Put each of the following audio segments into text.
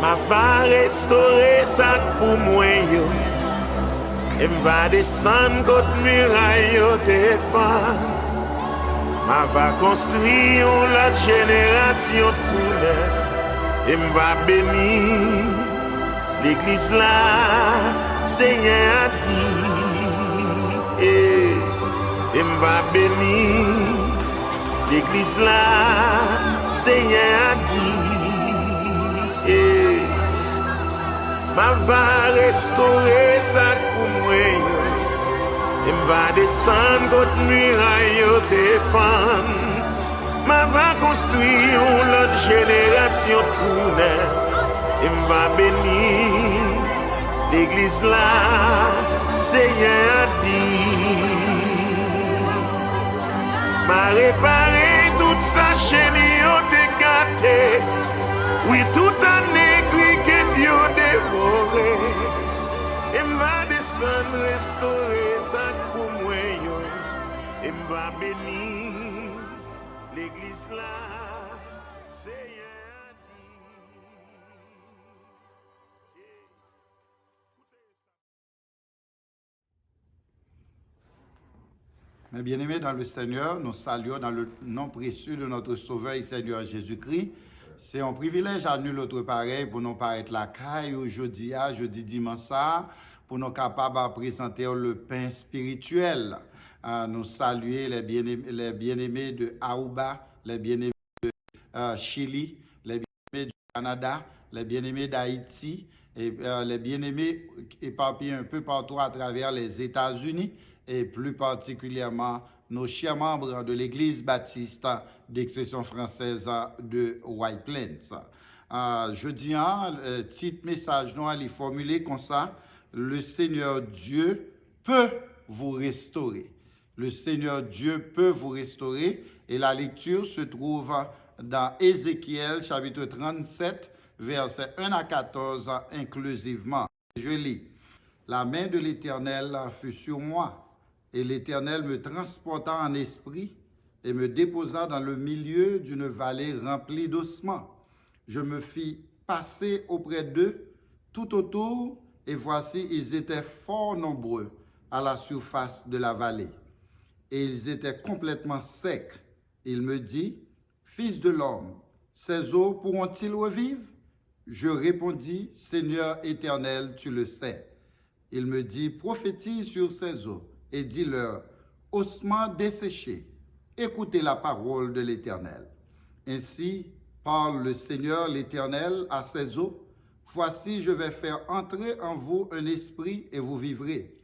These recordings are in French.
Ma va restaurer ça pour moi yo. Et va descendre contre muraille yo défendre. Ma va construire la génération tout neuf. Et va bénir l'église là, Seigneur a dit. Et va bénir l'église là, Seigneur a dit. Ma va restaurer ça pour moi. Et va descendre contre muraille au défendre. Ma va construire l'autre génération tout neuf. Et va bénir l'église là, Seigneur a dit. M'a réparé toute sa chaîne yo te gâté. Oui, tout un aigri que Dieu dévoré. Et m'a descendre restaurer ça pour moi yo. Et m'a bénir l'église là, Seigneur a dit. Mes bien-aimés dans le Seigneur, nous saluons dans le nom précieux de notre Sauveur et Seigneur Jésus-Christ. C'est un privilège à nul autre pareil pour nous paraître la caille aujourd'hui, jeudi dimanche, pour nous capables de présenter le pain spirituel. Nous saluer les bien-aimés de Aruba, les bien-aimés de Chili, les bien-aimés du Canada, les bien-aimés d'Haïti et les bien-aimés éparpillés un peu partout à travers les États-Unis et plus particulièrement nos chers membres de l'Église baptiste d'expression française de White Plains. Jeudi, titre message nous allons formuler comme ça: le Seigneur Dieu peut vous restaurer. Le Seigneur Dieu peut vous restaurer. Et la lecture se trouve dans Ézéchiel chapitre 37, versets 1 à 14 inclusivement. Je lis. La main de l'Éternel fut sur moi, et l'Éternel me transporta en esprit et me déposa dans le milieu d'une vallée remplie d'ossements. Je me fis passer auprès d'eux tout autour, et voici, ils étaient fort nombreux à la surface de la vallée. Et ils étaient complètement secs. Il me dit, « Fils de l'homme, ces eaux pourront-ils revivre ?» Je répondis, « Seigneur éternel, tu le sais. » Il me dit, « Prophétise sur ces eaux et dis-leur, ossements desséchés, écoutez la parole de l'Éternel. Ainsi parle le Seigneur l'Éternel à ces eaux. Voici, je vais faire entrer en vous un esprit et vous vivrez.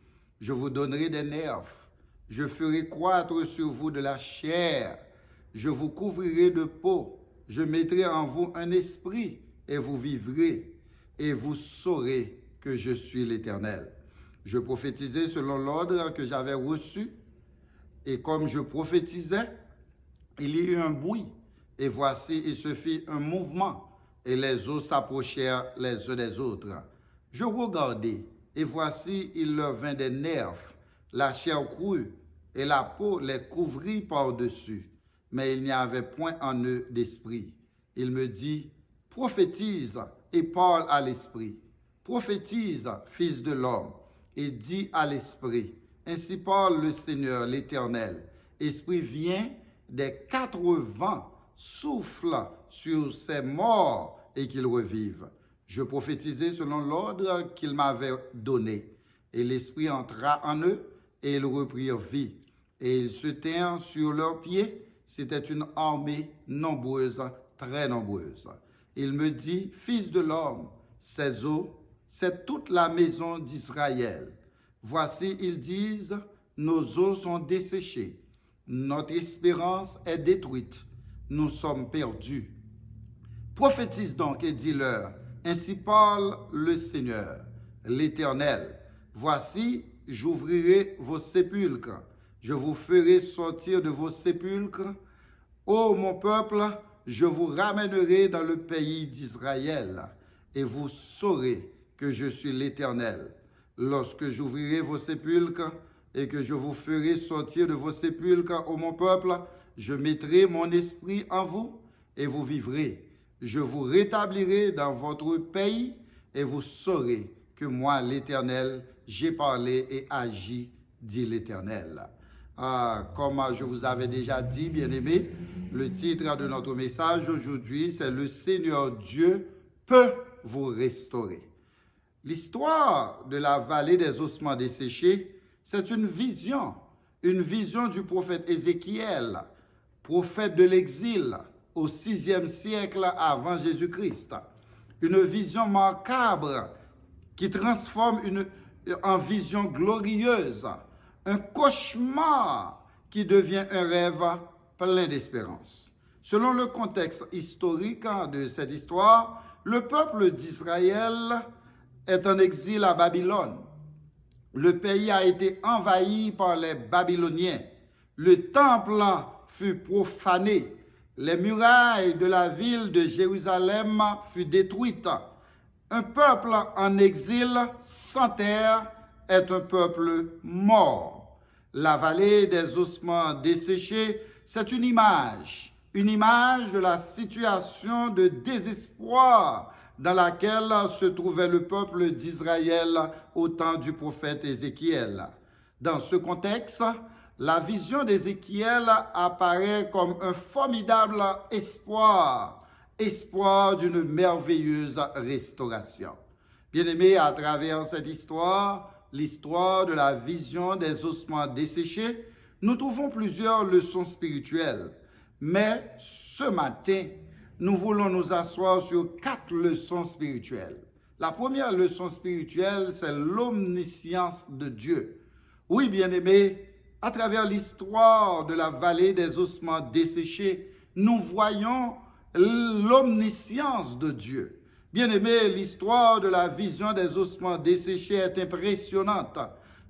Je vous donnerai des nerfs. Je ferai croître sur vous de la chair. Je vous couvrirai de peau. Je mettrai en vous un esprit et vous vivrez. Et vous saurez que je suis l'Éternel. Je prophétisais selon l'ordre que j'avais reçu. Et comme je prophétisais, il y eut un bruit. Et voici, il se fit un mouvement. Et les eaux s'approchèrent les uns des autres. Je regardai. Et voici, il leur vint des nerfs. La chair crue et la peau les couvrit par-dessus, mais il n'y avait point en eux d'esprit. Il me dit, prophétise et parle à l'esprit. Prophétise, fils de l'homme, et dis à l'esprit, ainsi parle le Seigneur l'Éternel. Esprit vient des 4 vents, souffle sur ces morts et qu'ils revivent. Je prophétisai selon l'ordre qu'il m'avait donné. Et l'esprit entra en eux, et ils reprirent vie. Et ils se tinrent sur leurs pieds. C'était une armée nombreuse, très nombreuse. Il me dit, fils de l'homme, ces eaux, c'est toute la maison d'Israël. Voici, ils disent, nos eaux sont desséchées. Notre espérance est détruite. Nous sommes perdus. Prophétise donc et dis-leur, ainsi parle le Seigneur, l'Éternel. Voici, j'ouvrirai vos sépulcres, je vous ferai sortir de vos sépulcres. Ô mon peuple, je vous ramènerai dans le pays d'Israël, et vous saurez que je suis l'Éternel. Lorsque j'ouvrirai vos sépulcres, et que je vous ferai sortir de vos sépulcres, ô mon peuple, je mettrai mon esprit en vous, et vous vivrez. Je vous rétablirai dans votre pays et vous saurez que moi, l'Éternel, j'ai parlé et agi, dit l'Éternel. Comme je vous avais déjà dit, bien-aimés, le titre de notre message aujourd'hui, c'est « Le Seigneur Dieu peut vous restaurer ». L'histoire de la vallée des ossements desséchés, c'est une vision du prophète Ézéchiel, prophète de l'exil au 6e siècle avant Jésus-Christ. Une vision macabre qui transforme en vision glorieuse, un cauchemar qui devient un rêve plein d'espérance. Selon le contexte historique de cette histoire, le peuple d'Israël est en exil à Babylone. Le pays a été envahi par les Babyloniens. Le temple fut profané. Les murailles de la ville de Jérusalem furent détruites. Un peuple en exil sans terre est un peuple mort. La vallée des ossements desséchés, c'est une image de la situation de désespoir dans laquelle se trouvait le peuple d'Israël au temps du prophète Ézéchiel. Dans ce contexte, la vision d'Ézéchiel apparaît comme un formidable espoir d'une merveilleuse restauration. Bien-aimés, à travers cette histoire, l'histoire de la vision des ossements desséchés, nous trouvons plusieurs leçons spirituelles. Mais ce matin, nous voulons nous asseoir sur 4 leçons spirituelles. La première leçon spirituelle, c'est l'omniscience de Dieu. Oui, bien-aimés, à travers l'histoire de la vallée des ossements desséchés, nous voyons l'omniscience de Dieu. Bien-aimés, l'histoire de la vision des ossements desséchés est impressionnante.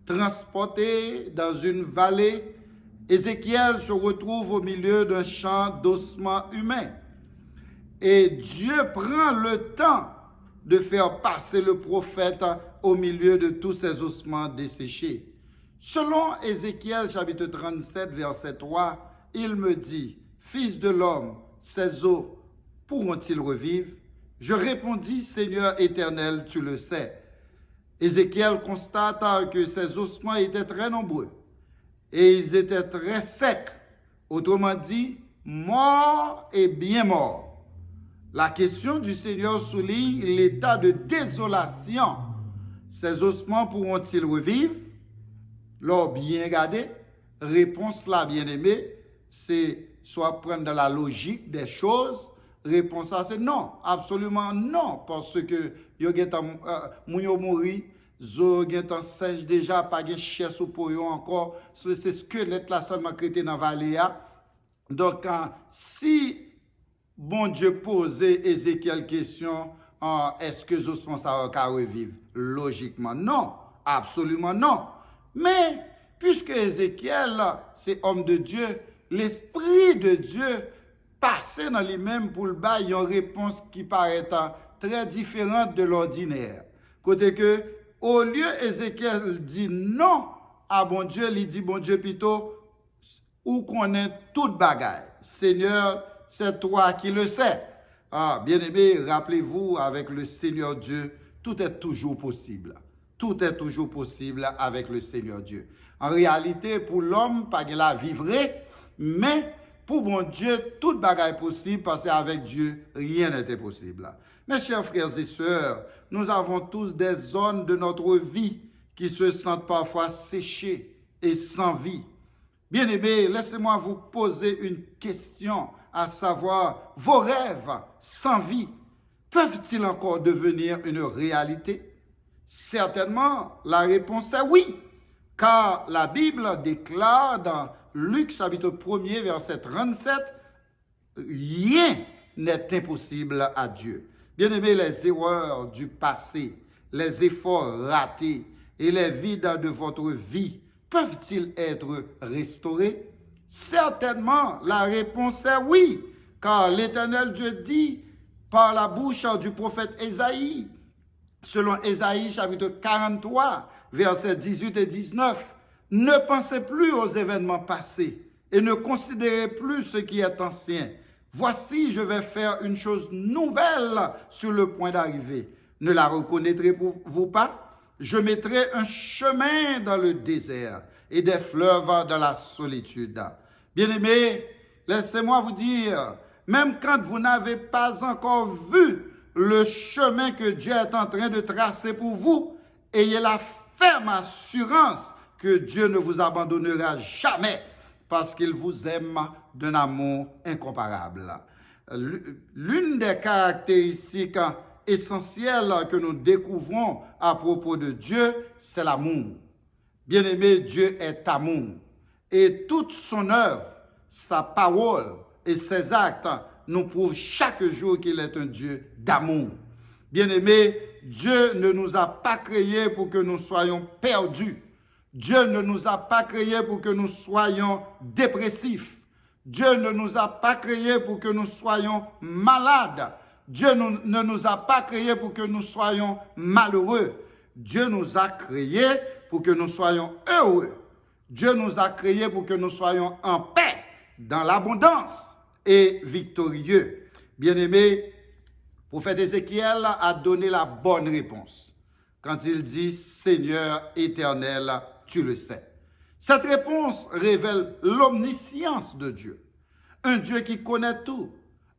Transporté dans une vallée, Ézéchiel se retrouve au milieu d'un champ d'ossements humains. Et Dieu prend le temps de faire passer le prophète au milieu de tous ces ossements desséchés. Selon Ézéchiel chapitre 37, verset 3, il me dit, « Fils de l'homme, ces os pourront-ils revivre ?» Je répondis, « Seigneur éternel, tu le sais. » Ézéchiel constata que ces ossements étaient très nombreux et ils étaient très secs, autrement dit, morts et bien morts. La question du Seigneur souligne l'état de désolation. Ces ossements pourront-ils revivre? L'or bien gardé, réponse là, bien-aimé, c'est soit prendre dans la logique des choses. Réponse là, c'est non, absolument non, parce que yo mouri, zo gen sèche déjà, pas gen chaise ou poyo encore, c'est squelette là seulement crété dans vallée. Donc, si bon Dieu posait Ézéchiel question, est-ce que les ossements ça va revivre? Logiquement, non, absolument non. Mais, puisque Ézéchiel, c'est homme de Dieu, l'Esprit de Dieu passait dans lui-même pour le bas une réponse qui paraît très différente de l'ordinaire. Côté que, au lieu Ézéchiel dit non à bon Dieu, il dit bon Dieu plutôt, ou connaît toute bagaille. Seigneur, c'est toi qui le sais. Bien-aimé, rappelez-vous, avec le Seigneur Dieu, tout est toujours possible. Tout est toujours possible avec le Seigneur Dieu. En réalité, pour l'homme, pas de la vivrait, mais pour bon Dieu, toute bagaille est possible parce qu'avec Dieu, rien n'était possible. Mes chers frères et sœurs, nous avons tous des zones de notre vie qui se sentent parfois séchées et sans vie. Bien-aimés, laissez-moi vous poser une question, à savoir, vos rêves sans vie peuvent-ils encore devenir une réalité? Certainement, la réponse est oui, car la Bible déclare dans Luc chapitre 1er, verset 37, « Rien n'est impossible à Dieu. » Bien-aimés, les erreurs du passé, les efforts ratés et les vides de votre vie peuvent-ils être restaurés? Certainement, la réponse est oui, car l'Éternel Dieu dit par la bouche du prophète Ésaïe, selon Ésaïe chapitre 43, versets 18 et 19, « Ne pensez plus aux événements passés et ne considérez plus ce qui est ancien. Voici, je vais faire une chose nouvelle sur le point d'arriver. Ne la reconnaîtrez-vous pas? Je mettrai un chemin dans le désert et des fleuves dans la solitude. Bien-aimés, laissez-moi vous dire, même quand vous n'avez pas encore vu le chemin que Dieu est en train de tracer pour vous, ayez la ferme assurance que Dieu ne vous abandonnera jamais parce qu'il vous aime d'un amour incomparable. L'une des caractéristiques essentielles que nous découvrons à propos de Dieu, c'est l'amour. Bien-aimé, Dieu est amour. Et toute son œuvre, sa parole et ses actes nous prouvent chaque jour qu'il est un Dieu d'amour. Bien-aimé, Dieu ne nous a pas créés pour que nous soyons perdus. Dieu ne nous a pas créés pour que nous soyons dépressifs. Dieu ne nous a pas créés pour que nous soyons malades. Dieu ne nous a pas créés pour que nous soyons malheureux. Dieu nous a créés pour que nous soyons heureux. Dieu nous a créés pour que nous soyons en paix, dans l'abondance et victorieux. Bien-aimé, le prophète Ézéchiel a donné la bonne réponse quand il dit « Seigneur éternel, tu le sais ». Cette réponse révèle l'omniscience de Dieu, un Dieu qui connaît tout,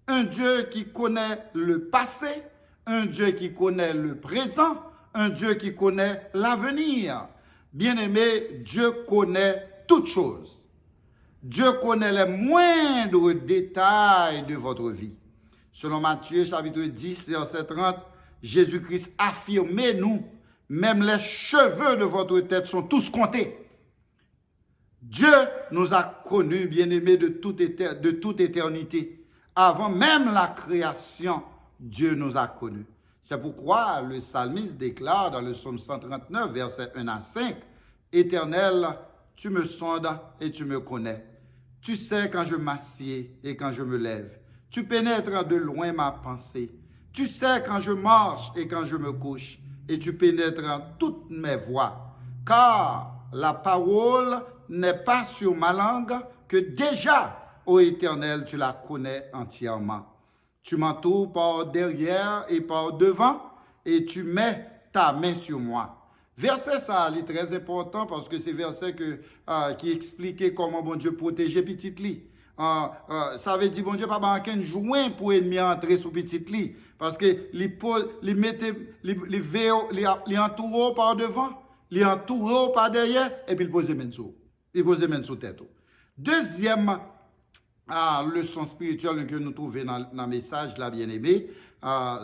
un Dieu qui connaît le passé, un Dieu qui connaît le présent, un Dieu qui connaît l'avenir. Bien-aimé, Dieu connaît toutes choses. Dieu connaît les moindres détails de votre vie. Selon Matthieu chapitre 10, verset 30, Jésus-Christ affirmait nous, même les cheveux de votre tête sont tous comptés. Dieu nous a connus, bien-aimés, de toute éternité. Avant même la création, Dieu nous a connus. C'est pourquoi le psalmiste déclare dans le psaume 139, versets 1 à 5, « Éternel, tu me sondes et tu me connais. Tu sais quand je m'assieds et quand je me lève. Tu pénètres de loin ma pensée. Tu sais quand je marche et quand je me couche. Et tu pénètres toutes mes voies. Car la parole n'est pas sur ma langue que déjà, ô Éternel, tu la connais entièrement. Tu m'entoures par derrière et par devant et tu mets ta main sur moi. » Verset ça est très important parce que c'est verset qui expliquait comment bon Dieu protégeait petit lit. Ça veut dire bon Dieu pas aucun joint pour ennemi entrer sous petit lit parce que les entoure par devant, les entoure par derrière et puis il pose les mains sur. Il pose les mains sur tête. Deuxième leçon spirituelle que nous trouvons dans le message là bien-aimé,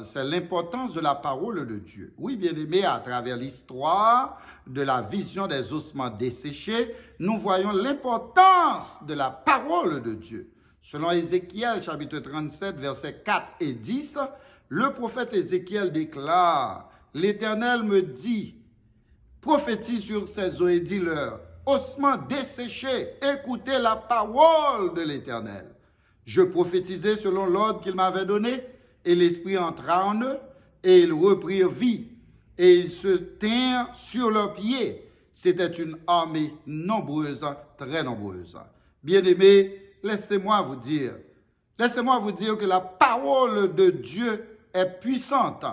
c'est l'importance de la parole de Dieu. Oui, bien-aimé, à travers l'histoire de la vision des ossements desséchés, nous voyons l'importance de la parole de Dieu. Selon Ézéchiel, chapitre 37, versets 4 et 10, le prophète Ézéchiel déclare, « L'Éternel me dit, prophétise sur ces eaux et dis-leur, ossements desséchés, écoutez la parole de l'Éternel. Je prophétisais selon l'ordre qu'il m'avait donné, et l'Esprit entra en eux, et ils reprirent vie, et ils se tinrent sur leurs pieds. C'était une armée nombreuse, très nombreuse. Bien-aimés, laissez-moi vous dire que la parole de Dieu est puissante.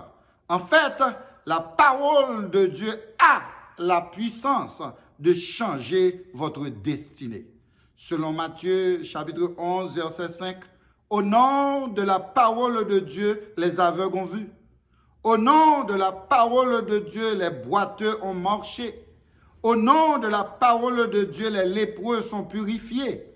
En fait, la parole de Dieu a la puissance de changer votre destinée. Selon Matthieu, chapitre 11, verset 5, au nom de la parole de Dieu, les aveugles ont vu. Au nom de la parole de Dieu, les boiteux ont marché. Au nom de la parole de Dieu, les lépreux sont purifiés.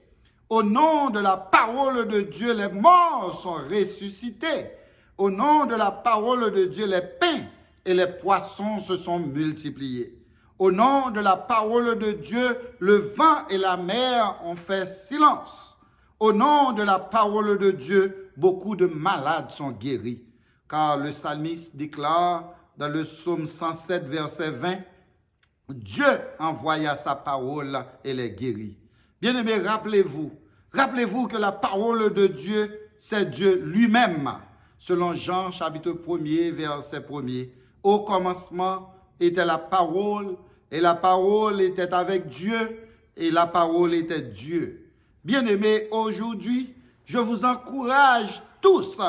Au nom de la parole de Dieu, les morts sont ressuscités. Au nom de la parole de Dieu, les pains et les poissons se sont multipliés. Au nom de la parole de Dieu, le vent et la mer ont fait silence. Au nom de la parole de Dieu, beaucoup de malades sont guéris. Car le psalmiste déclare dans le psaume 107, verset 20, « Dieu envoya sa parole et les guérit. » Bien-aimés, rappelez-vous que la parole de Dieu, c'est Dieu lui-même. Selon Jean, chapitre 1er, verset 1er, « Au commencement était la parole, et la parole était avec Dieu, et la parole était Dieu. » Bien-aimés, aujourd'hui, Je vous encourage tous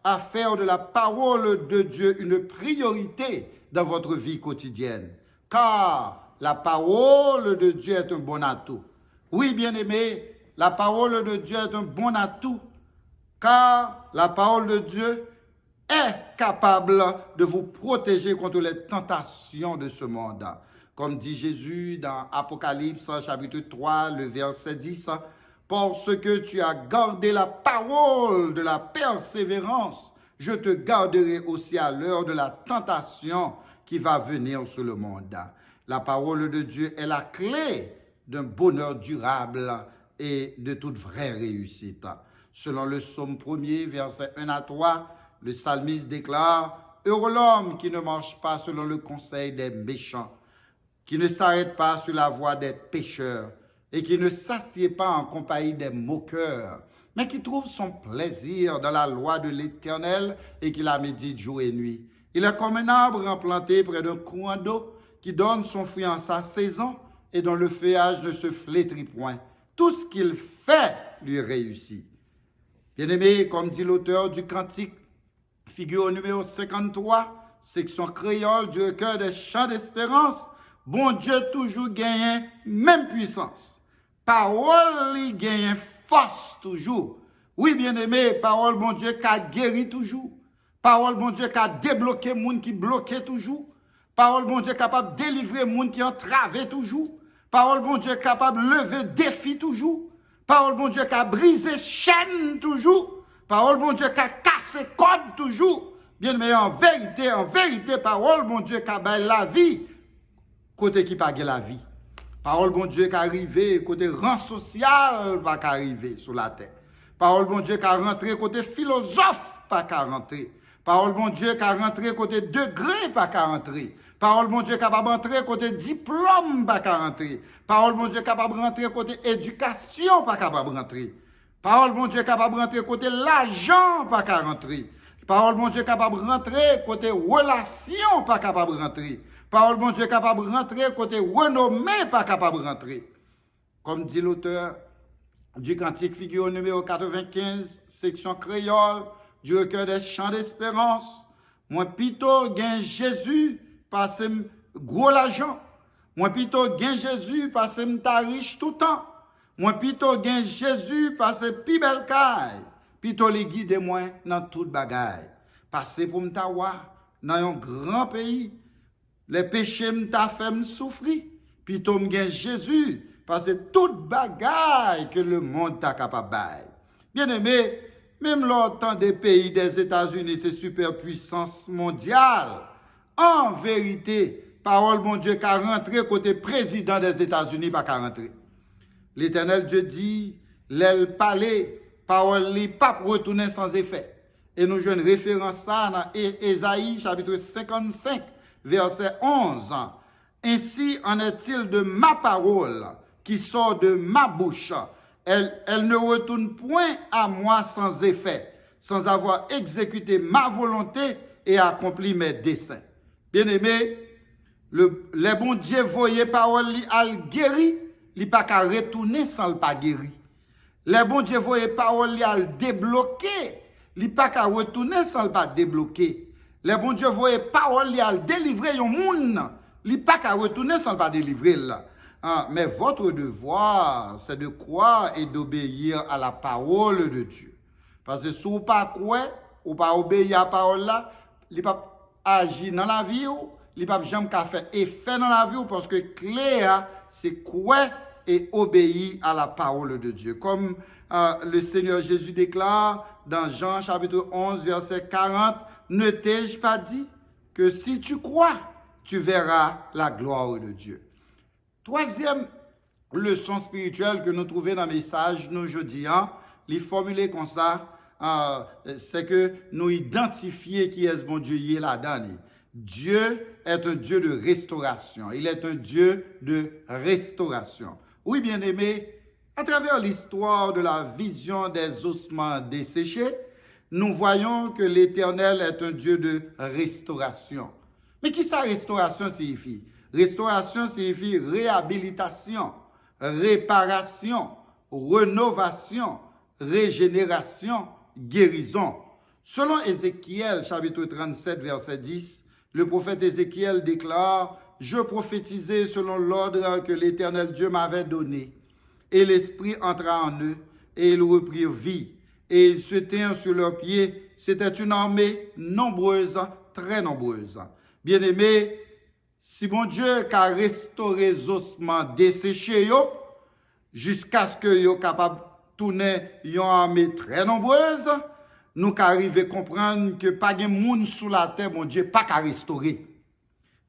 à faire de la parole de Dieu une priorité dans votre vie quotidienne. Car la parole de Dieu est un bon atout. Oui, bien-aimés, la parole de Dieu est un bon atout. Car la parole de Dieu est capable de vous protéger contre les tentations de ce monde. Comme dit Jésus dans Apocalypse chapitre 3, le verset 10, « Parce que tu as gardé la parole de la persévérance, je te garderai aussi à l'heure de la tentation qui va venir sur le monde. » La parole de Dieu est la clé d'un bonheur durable et de toute vraie réussite. Selon le psaume 1er, versets 1 à 3, le psalmiste déclare « Heureux l'homme qui ne marche pas selon le conseil des méchants, qui ne s'arrête pas sur la voie des pécheurs et qui ne s'assied pas en compagnie des moqueurs, mais qui trouve son plaisir dans la loi de l'Éternel et qui la médite jour et nuit. Il est comme un arbre planté près d'un courant d'eau qui donne son fruit en sa saison et dont le feuillage ne se flétrit point. Tout ce qu'il fait lui réussit. » Bien-aimé, comme dit l'auteur du cantique, figure numéro 53, section créole du recueil des chants d'espérance, « Bon Dieu toujours gagne même puissance. Parole lui gagne force toujours. » Oui, bien-aimé, parole bon Dieu qui a guéri toujours. Parole bon Dieu qui a débloqué les gens qui bloquaient toujours. Parole bon Dieu capable de délivrer les gens qui entravaient toujours. Parole bon Dieu capable de lever défi toujours. Parole bon Dieu qui a brisé chaîne toujours. Parole bon Dieu qui a cassé code toujours. Bien-aimé, en vérité, parole bon Dieu qui a baillé la vie, côté qui pas la vie. Parole bon Dieu qui a arrivé, côté rang social, pas arrivé sur la terre. Parole bon Dieu qui a rentré côté philosophe, pas rentré. Parole bon Dieu qui a rentré côté degré, pas rentré. Parole bon Dieu capable rentrer côté diplôme, pas rentrer. Parole bon Dieu capable rentrer côté éducation, pas capable rentrer. Parole bon Dieu capable rentrer côté l'argent, pas rentrer. Parole bon Dieu capable rentrer côté relation, pas capable rentrer. Parole bon Dieu capable rentrer côté renommée, pas capable rentrer. Comme dit l'auteur du cantique figure numéro 95, section créole, du recueil des chants d'espérance. Moi plutôt gain Jésus parce que gros l'argent. Moi plutôt gain Jésus parce que m'ta riche tout le temps. Moi plutôt gain Jésus parce que pi belle caille. Plutôt les guider moi dans toute bagaille. Parce pour m'ta wa dans un grand pays. Les péchés m'ta fait m'souffrir. Plutôt m'gain Jésus parce que toute bagaille que le monde t'a capable bail. Bien aimé, même longtemps des pays des États-Unis, c'est superpuissance mondiale. En vérité, parole bon Dieu qu'a rentré côté président des États-Unis, pas qu'à rentrer. L'Éternel Dieu dit, l'aile palais, parole li pas retourner sans effet. Et nous jouons une référence ça dans Ésaïe chapitre 55, verset 11. Ainsi en est-il de ma parole qui sort de ma bouche. Elle ne retourne point à moi sans effet, sans avoir exécuté ma volonté et accompli mes desseins. Bien-aimé, les bon Dieu voyait parole li al guéri, li pas qu'à retourner sans le pas guéri. Les bon Dieu voyait parole li al débloquer, li pas qu'à retourner sans le pas débloquer. Les bon Dieu voyait parole li al délivrer yon moun, li pas qu'à retourner sans le pas délivrer là. Mais votre devoir, c'est de croire et d'obéir à la parole de Dieu. Parce que si vous ne croyez ou pas obéir à la parole là, il ne peut pas agir dans la vie, il ne peut pas jamais faire effet dans la vie, parce que clair, c'est croire et obéir à la parole de Dieu. Comme le Seigneur Jésus déclare dans Jean chapitre 11, verset 40, « Ne t'ai-je pas dit que si tu crois, tu verras la gloire de Dieu. » Troisième leçon spirituelle que nous trouvons dans le message, nous jeudi, les formuler comme ça, c'est que nous identifions qui est ce bon Dieu y est là-dedans. Dieu est un Dieu de restauration. Il est un Dieu de restauration. Oui, bien-aimés, à travers l'histoire de la vision des ossements desséchés, nous voyons que l'Éternel est un Dieu de restauration. Mais qui ça restauration signifie? Restauration signifie réhabilitation, réparation, rénovation, régénération, guérison. Selon Ézéchiel, chapitre 37, verset 10, le prophète Ézéchiel déclare « Je prophétisais selon l'ordre que l'Éternel Dieu m'avait donné. Et l'Esprit entra en eux, et ils reprirent vie. Et ils se tinrent sur leurs pieds. C'était une armée nombreuse, très nombreuse. » Bien-aimés, si bon Dieu a restauré les ossements desséchés, jusqu'à ce que soient capables de tourner une armée très nombreuse, nous arrivons à comprendre que pas de monde sous la terre, mon Dieu, pas qu'à restaurer.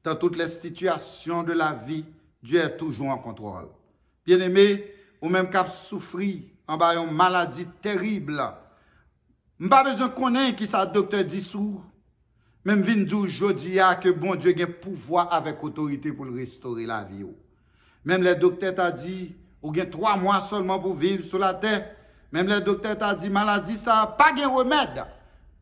Dans toutes les situations de la vie, Dieu est toujours en contrôle. Bien-aimés, ou même qu'à souffrir en bas une maladie terrible, pas besoin de connaître qui ça docteur dit sous. Même vin dit aujourd'hui que bon Dieu a pouvoir avec autorité pour restaurer la vie. Même les docteurs t'a dit ou gen 3 mois seulement pour vivre sur la terre. Même les docteurs t'a dit maladie ça pas de remède.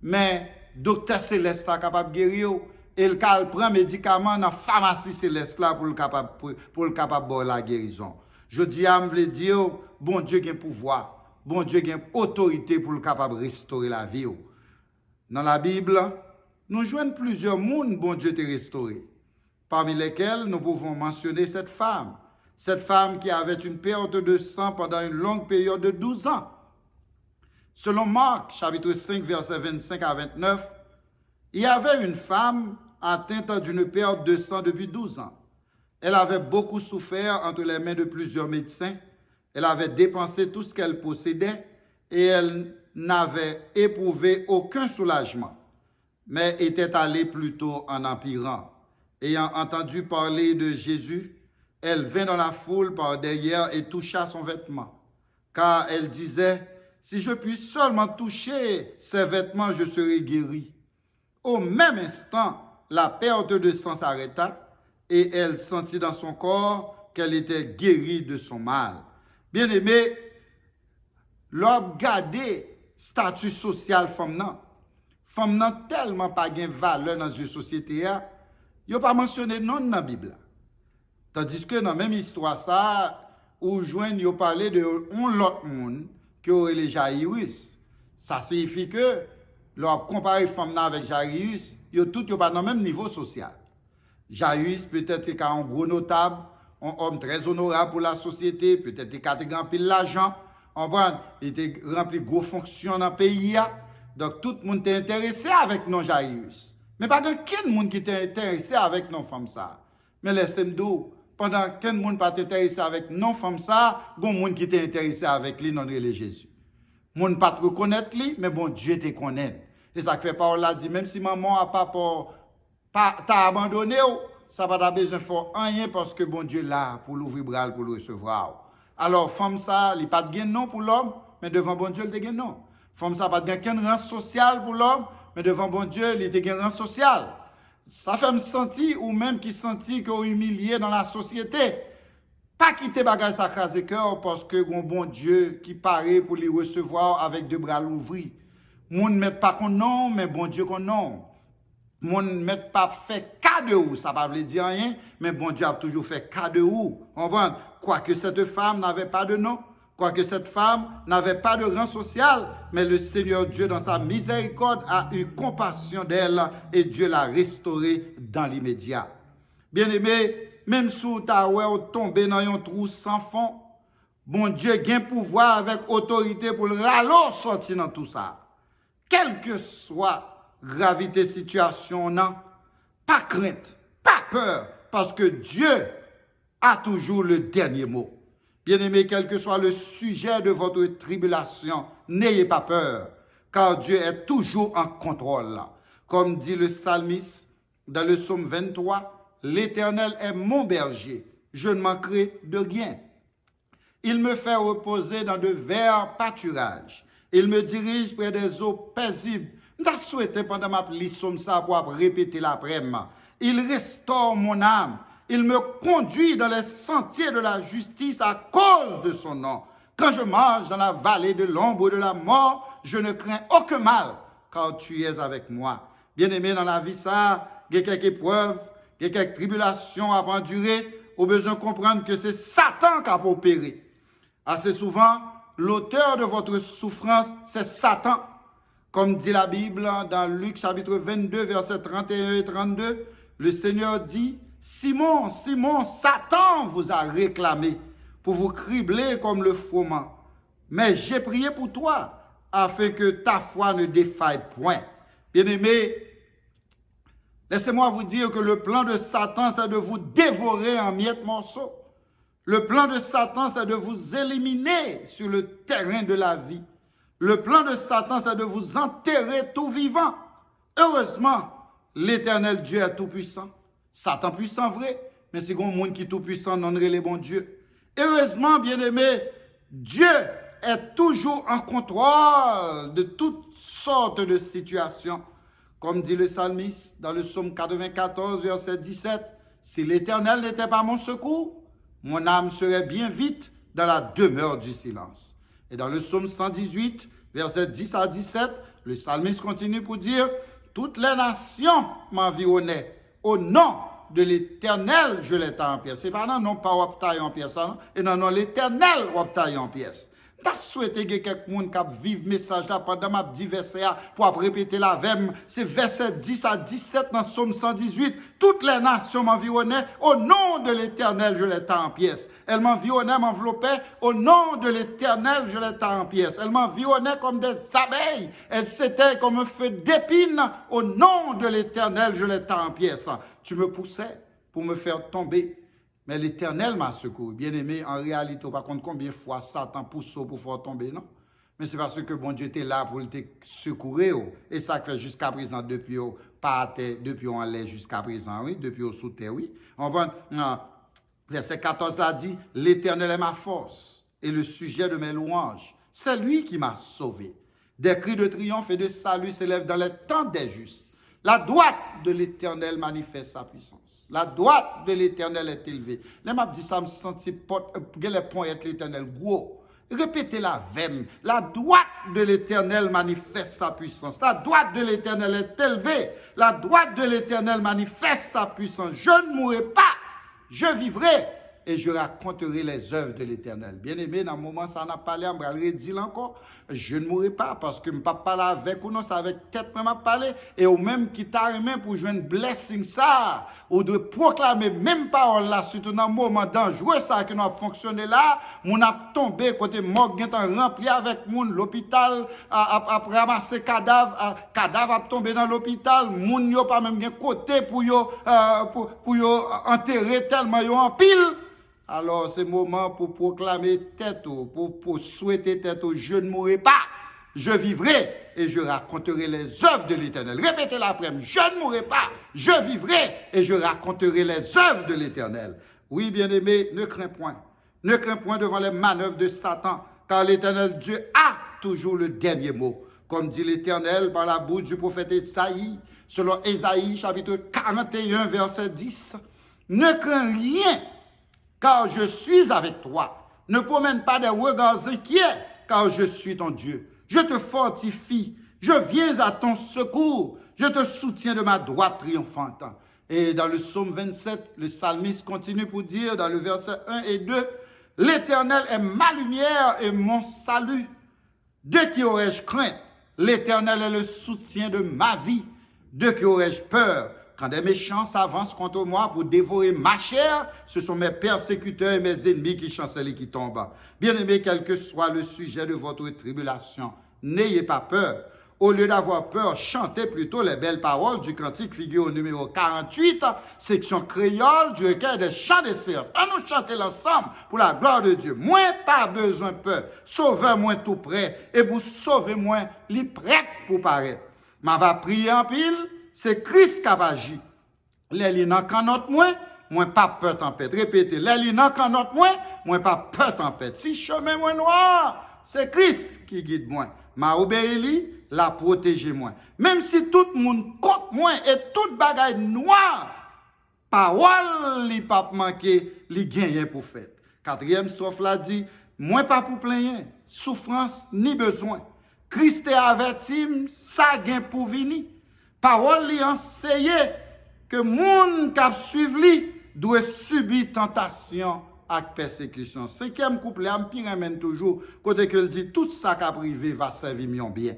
Mais docteur céleste est capable de guérir et il prend médicament dans la pharmacie céleste là pour le capable de la guérison. Je dis à me dire bon Dieu a pouvoir, bon Dieu a autorité pour le capable de restaurer la vie. Dans la Bible, nous joignons plusieurs mondes, bon Dieu t'a restauré. Parmi lesquels nous pouvons mentionner cette femme qui avait une perte de sang pendant une longue période de 12 ans. Selon Marc, chapitre 5, versets 25 à 29, il y avait une femme atteinte d'une perte de sang depuis 12 ans. Elle avait beaucoup souffert entre les mains de plusieurs médecins. Elle avait dépensé tout ce qu'elle possédait et elle n'avait éprouvé aucun soulagement, mais était allée plutôt en empirant. Ayant entendu parler de Jésus, elle vint dans la foule par derrière et toucha son vêtement. Car elle disait, si je puis seulement toucher ses vêtements, je serai guérie. Au même instant, la perte de sang s'arrêta et elle sentit dans son corps qu'elle était guérie de son mal. Bien-aimé, l'homme gardé statut social femme nan tellement pas de valeur dans une société, il n'a pas mentionné non dans la Bible. Tandis que dans la même histoire, ça, où joignent yo parler de l'autre monde qui aurait les Jairus. Ça signifie que, leur comparer femme avec Jairus, yo tout yo pas dans le même niveau social. Jairus peut-être est un gros notable, un homme très honorable pour la société, peut-être qu'il a rempli l'argent, il était rempli de gros fonctions dans le pays. Donc tout le monde est intéressé avec non Jairus. Mais pas de quel monde qui est intéressé avec non femme ça. Mais laissez-moi dire, pendant quel monde pas intéressé avec non femme ça, bon monde qui est intéressé avec lui non les Jésus. Monde pas reconnaître lui, mais bon Dieu te connaît. Et ça fait par là dit même si maman a pas t'a abandonné, ça va pas besoin faire rien parce que bon Dieu là pour l'ouvrir bras pour le recevoir. Alors femme ça, il pas de gain non pour l'homme, mais devant bon Dieu il te gain non. Femme ça pas de gain rang social pour l'homme, mais devant bon Dieu il te gain rang social. Ça fait me sentir ou même qui sentit qu'on humilié dans la société. Pas quitter bagage ça craser cœur parce que bon Dieu qui paraît pour les recevoir avec deux bras ouverts. Moun met pas qu'on non, mais bon Dieu qu'on non. Moun met pas fait cas de ou, ça pas veut dire rien, mais bon Dieu a toujours fait cas de ou. Comprendre? Quoique cette femme n'avait pas de nom, quoique cette femme n'avait pas de rang social, mais le Seigneur Dieu dans sa miséricorde a eu compassion d'elle et Dieu l'a restaurée dans l'immédiat. Bien-aimé, même si tu as tombé dans un trou sans fond, bon Dieu a un pouvoir avec autorité pour le râler sortir dans tout ça. Quelle que soit gravité situation, non, pas crainte, pas peur, parce que Dieu a toujours le dernier mot. Bien-aimé, quel que soit le sujet de votre tribulation, n'ayez pas peur, car Dieu est toujours en contrôle. Comme dit le psalmiste dans le psaume 23, l'Éternel est mon berger, je ne manquerai de rien. Il me fait reposer dans de verts pâturages. Il me dirige près des eaux paisibles. Je souhaité pendant ma leçon ça pour répéter l'après-midi. Il restaure mon âme. Il me conduit dans les sentiers de la justice à cause de son nom. Quand je marche dans la vallée de l'ombre de la mort, je ne crains aucun mal, car tu es avec moi. Bien-aimé, dans la vie, ça, il y a quelques épreuves, il y a quelques tribulations à endurer, au besoin de comprendre que c'est Satan qui a opéré. Assez souvent, l'auteur de votre souffrance, c'est Satan. Comme dit la Bible dans Luc chapitre 22, versets 31 et 32, le Seigneur dit, Simon, Simon, Satan vous a réclamé pour vous cribler comme le froment. Mais j'ai prié pour toi, afin que ta foi ne défaille point. Bien-aimés, laissez-moi vous dire que le plan de Satan, c'est de vous dévorer en miettes morceaux. Le plan de Satan, c'est de vous éliminer sur le terrain de la vie. Le plan de Satan, c'est de vous enterrer tout vivant. Heureusement, l'Éternel Dieu est tout-puissant. Satan puissant vrai, mais c'est un monde qui est tout-puissant, non les bons Dieu. Heureusement, bien-aimés, Dieu est toujours en contrôle de toutes sortes de situations. Comme dit le psalmiste dans le psaume 94, verset 17, « Si l'Éternel n'était pas mon secours, mon âme serait bien vite dans la demeure du silence. » Et dans le psaume 118, verset 10 à 17, le psalmiste continue pour dire, « Toutes les nations m'environnaient. Au nom de l'Éternel, je les taille en pièces. » C'est pas non pas optaille en pièces, non? Et non, l'Éternel optaille en pièces. Je souhaite que quelqu'un qui vive le message là pendant ma dit verset pour répéter la même. C'est verset 10 à 17 dans Psaume 118. Toutes les nations m'environnaient. Au nom de l'Éternel, je les taille en pièces. Elles m'environnaient, m'enveloppaient. Au nom de l'Éternel, je les taille en pièces. Elles m'environnaient comme des abeilles. Elles s'étaient comme un feu d'épines. Au nom de l'Éternel, je les taille en pièces. Tu me poussais pour me faire tomber. Mais l'Éternel m'a secouru. Bien-aimé, en réalité, par contre, combien de fois Satan pousse pour faire tomber, non? Mais c'est parce que bon Dieu était là pour te secourir. Et ça fait jusqu'à présent, depuis pas terre, depuis on allait jusqu'à présent, oui, depuis sous terre, oui. Verset 14 là dit, l'Éternel est ma force et le sujet de mes louanges. C'est lui qui m'a sauvé. Des cris de triomphe et de salut s'élèvent dans les temps des justes. La droite de l'Éternel manifeste sa puissance. La droite de l'Éternel est élevée. Les m'a dit ça me senti les points être l'Éternel gros. Répétez la vème. La droite de l'Éternel manifeste sa puissance. La droite de l'Éternel est élevée. La droite de l'Éternel manifeste sa puissance. Je ne mourrai pas. Je vivrai et je raconterai les œuvres de l'Éternel. Bien-aimé, dans le moment où ça n'a pas parlé, je vais le redire encore. Je ne mourrai pas parce que je ne peux pas parler avec ou non, c'est avec tête que je parler. Et au même qui t'a aimé pour jouer une blessing ça, ou de proclamer même parole là, surtout dans le moment dangereux ça qui n'a fonctionné là, mon a tombé côté mort qui est rempli avec moun, l'hôpital a ramassé cadavre a tombé dans l'hôpital, moun yo pas même côté pour yo enterrer tellement yo en pile. Alors, c'est le moment pour proclamer tête, pour souhaiter tête, je ne mourrai pas, je vivrai et je raconterai les œuvres de l'Éternel. Répétez-la après, je ne mourrai pas, je vivrai et je raconterai les œuvres de l'Éternel. Oui, bien-aimé, ne crains point. Ne crains point devant les manœuvres de Satan, car l'Éternel Dieu a toujours le dernier mot. Comme dit l'Éternel par la bouche du prophète Esaïe, selon Esaïe, chapitre 41, verset 10. Ne crains rien, car je suis avec toi. Ne promène pas des regards inquiets, car je suis ton Dieu. Je te fortifie, je viens à ton secours, je te soutiens de ma droite triomphante. Et dans le psaume 27, le psalmiste continue pour dire, dans le verset 1 et 2, « L'Éternel est ma lumière et mon salut. De qui aurais-je crainte? L'Éternel est le soutien de ma vie. De qui aurais-je peur? Quand des méchants s'avancent contre moi pour dévorer ma chair, ce sont mes persécuteurs et mes ennemis qui chancellent et qui tombent. Bien-aimés, quel que soit le sujet de votre tribulation, n'ayez pas peur. Au lieu d'avoir peur, chantez plutôt les belles paroles du cantique figure au numéro 48, section créole du recueil des chants d'espérance. À nous chanter l'ensemble pour la gloire de Dieu. Moi, pas besoin de peur. Sauvez-moi tout près et vous sauvez-moi, li prête pour paraître. Ma va prier en pile. C'est Christ qui a agi. Les liens quand notre moins pas peur tempête. Répétez, les liens quand notre moins pas peur tempête. Si chemin moins noir, c'est Christ qui guide moi. M'a obéi, la protégé moi. Même si tout le monde compte moi et toute bagaille noire, parole li pas manquer, li gagner pour faire. Quatrième strophe là dit, moins pas pour plaindre, souffrance ni besoin. Christ est averti, ça gain pour venir. Parole li enseigne que moun k'ap suiv li doit subir tentation avec persécution. Cinquième couplet, je ramène toujours, côté que dit, tout ça qui a privé va servir mon bien.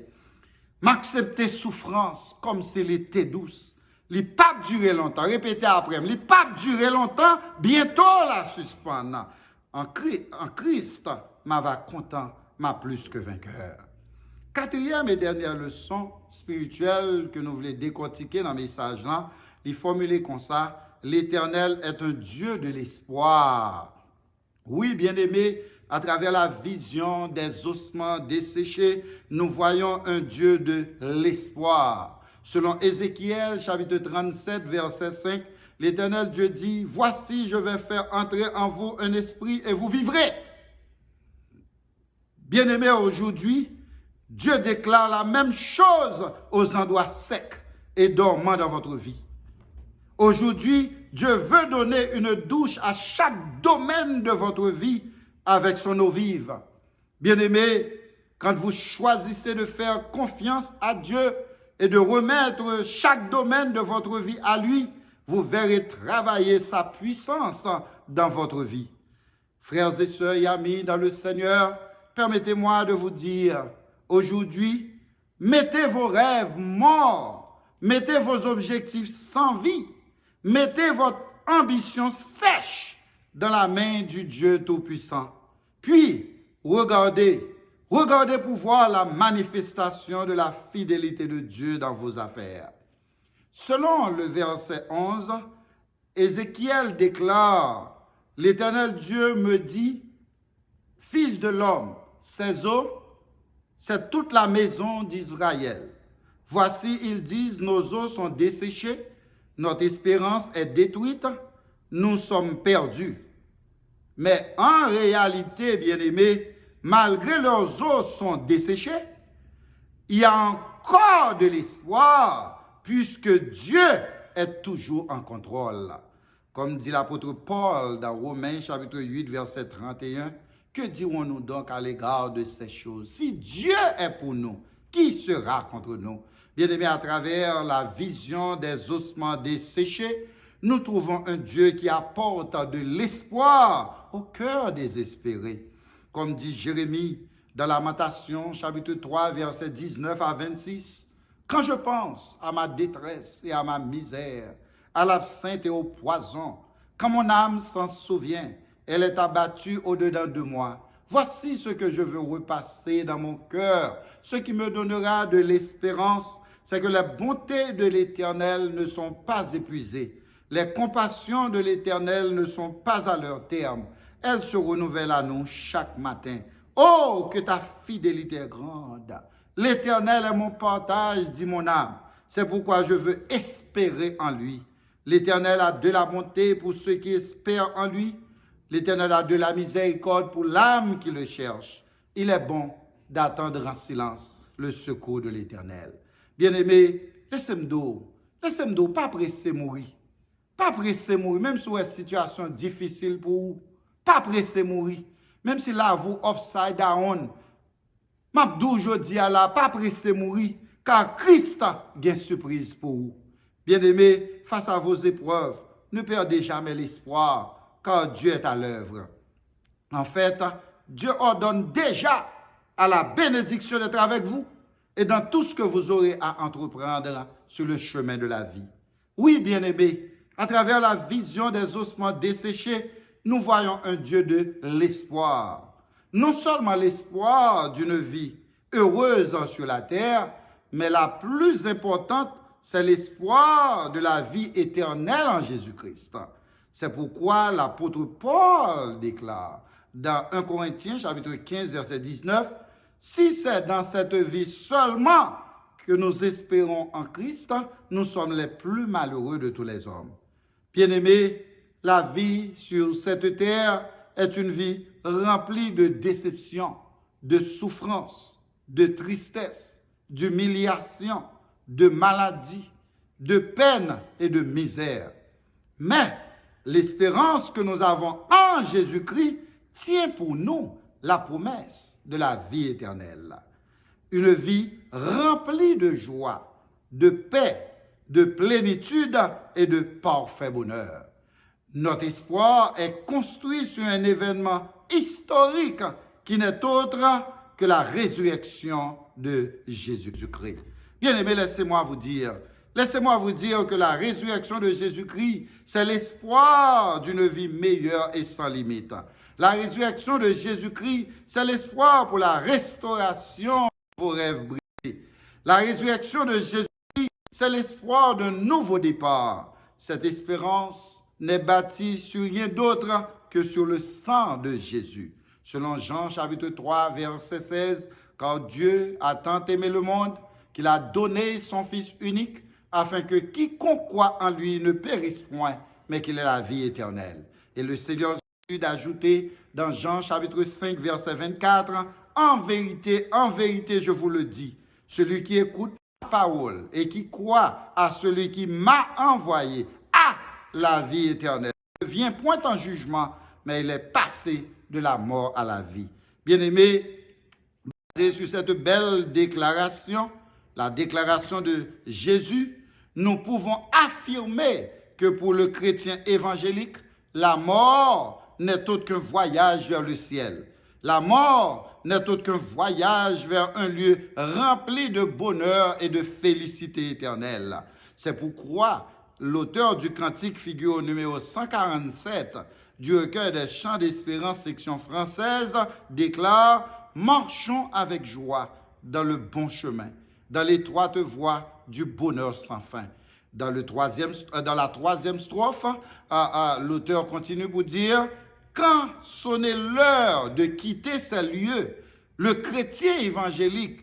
M'accepter souffrance comme si elle était douce. Il pas durer longtemps. Répétez après. Il pas durer longtemps. Bientôt la suspendre. En Christ, ma va content, ma plus que vainqueur. Quatrième et dernière leçon spirituelle que nous voulons décortiquer dans le message là, il formule comme ça. L'Éternel est un Dieu de l'espoir. Oui, bien-aimés, à travers la vision des ossements desséchés, nous voyons un Dieu de l'espoir. Selon Ézéchiel, chapitre 37, verset 5, l'Éternel Dieu dit, « Voici, je vais faire entrer en vous un esprit et vous vivrez. » Bien-aimés, aujourd'hui, Dieu déclare la même chose aux endroits secs et dormants dans votre vie. Aujourd'hui, Dieu veut donner une douche à chaque domaine de votre vie avec son eau vive. Bien-aimés, quand vous choisissez de faire confiance à Dieu et de remettre chaque domaine de votre vie à lui, vous verrez travailler sa puissance dans votre vie. Frères et sœurs et amis dans le Seigneur, permettez-moi de vous dire, aujourd'hui, mettez vos rêves morts, mettez vos objectifs sans vie, mettez votre ambition sèche dans la main du Dieu Tout-Puissant. Puis, regardez pour voir la manifestation de la fidélité de Dieu dans vos affaires. Selon le verset 11, Ézéchiel déclare, « L'Éternel Dieu me dit, Fils de l'homme, ces eaux, c'est toute la maison d'Israël. Voici, ils disent, nos eaux sont desséchées, notre espérance est détruite, nous sommes perdus. Mais en réalité, bien-aimés, malgré leurs eaux sont desséchées, il y a encore de l'espoir, puisque Dieu est toujours en contrôle. Comme dit l'apôtre Paul dans Romains chapitre 8, verset 31, que dirons-nous donc à l'égard de ces choses? Si Dieu est pour nous, qui sera contre nous? Bien-aimés, à travers la vision des ossements desséchés, nous trouvons un Dieu qui apporte de l'espoir au cœur désespéré. Comme dit Jérémie dans Lamentation, chapitre 3, versets 19 à 26, « Quand je pense à ma détresse et à ma misère, à l'absinthe et au poison, quand mon âme s'en souvient, elle est abattue au-dedans de moi. Voici ce que je veux repasser dans mon cœur. Ce qui me donnera de l'espérance, c'est que les bontés de l'Éternel ne sont pas épuisées. Les compassions de l'Éternel ne sont pas à leur terme. Elles se renouvellent à nous chaque matin. Oh, que ta fidélité est grande! L'Éternel est mon partage, dit mon âme. C'est pourquoi je veux espérer en lui. L'Éternel a de la bonté pour ceux qui espèrent en lui. L'Éternel a de la miséricorde pour l'âme qui le cherche. Il est bon d'attendre en silence le secours de l'Éternel. Bien-aimés, laissez-moi pas presser mourir. Pas presser mourir, même si c'est une situation difficile pour vous. Pas presser mourir. Même si là, vous upside down. M'abdou jodi à la, pas presser mourir, car Christ a une surprise pour vous. Bien-aimés, face à vos épreuves, ne perdez jamais l'espoir, car Dieu est à l'œuvre. En fait, Dieu ordonne déjà à la bénédiction d'être avec vous et dans tout ce que vous aurez à entreprendre sur le chemin de la vie. Oui, bien-aimés, à travers la vision des ossements desséchés, nous voyons un Dieu de l'espoir. Non seulement l'espoir d'une vie heureuse sur la terre, mais la plus importante, c'est l'espoir de la vie éternelle en Jésus-Christ. C'est pourquoi l'apôtre Paul déclare dans 1 Corinthiens chapitre 15 verset 19, « Si c'est dans cette vie seulement que nous espérons en Christ, nous sommes les plus malheureux de tous les hommes. » Bien-aimés, la vie sur cette terre est une vie remplie de déception, de souffrance, de tristesse, d'humiliation, de maladie, de peine et de misère. Mais l'espérance que nous avons en Jésus-Christ tient pour nous la promesse de la vie éternelle. Une vie remplie de joie, de paix, de plénitude et de parfait bonheur. Notre espoir est construit sur un événement historique qui n'est autre que la résurrection de Jésus-Christ. Bien-aimés, laissez-moi vous dire que la résurrection de Jésus-Christ, c'est l'espoir d'une vie meilleure et sans limite. La résurrection de Jésus-Christ, c'est l'espoir pour la restauration de vos rêves brisés. La résurrection de Jésus-Christ, c'est l'espoir d'un nouveau départ. Cette espérance n'est bâtie sur rien d'autre que sur le sang de Jésus. Selon Jean chapitre 3, verset 16, « Car Dieu a tant aimé le monde qu'il a donné son Fils unique, afin que quiconque croit en lui ne périsse point, mais qu'il ait la vie éternelle. » Et le Seigneur Jésus d'ajouter dans Jean chapitre 5, verset 24, « en vérité, je vous le dis, celui qui écoute ma parole et qui croit à celui qui m'a envoyé a la vie éternelle. Il ne vient point en jugement, mais il est passé de la mort à la vie. » Bien-aimés, basé sur cette belle déclaration, la déclaration de Jésus, nous pouvons affirmer que pour le chrétien évangélique, la mort n'est autre qu'un voyage vers le ciel. La mort n'est autre qu'un voyage vers un lieu rempli de bonheur et de félicité éternelle. C'est pourquoi l'auteur du cantique figure au numéro 147 du recueil des chants d'espérance section française déclare « Marchons avec joie dans le bon chemin, dans l'étroite voie du bonheur sans fin. » Dans la troisième strophe, l'auteur continue pour dire « Quand sonnait l'heure de quitter ces lieux, le chrétien évangélique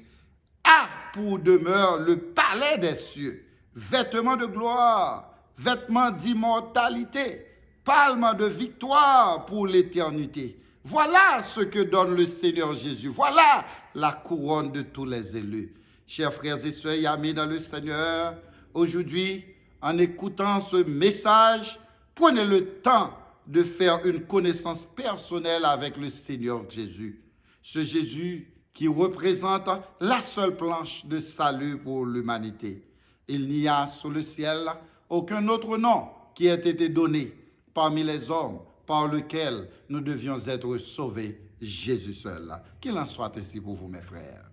a pour demeure le palais des cieux, vêtements de gloire, vêtements d'immortalité, palme de victoire pour l'éternité. Voilà ce que donne le Seigneur Jésus. Voilà la couronne de tous les élus. » Chers frères et sœurs et amis dans le Seigneur, aujourd'hui, en écoutant ce message, prenez le temps de faire une connaissance personnelle avec le Seigneur Jésus. Ce Jésus qui représente la seule planche de salut pour l'humanité. Il n'y a sous le ciel aucun autre nom qui ait été donné parmi les hommes par lequel nous devions être sauvés, Jésus seul. Qu'il en soit ainsi pour vous, mes frères.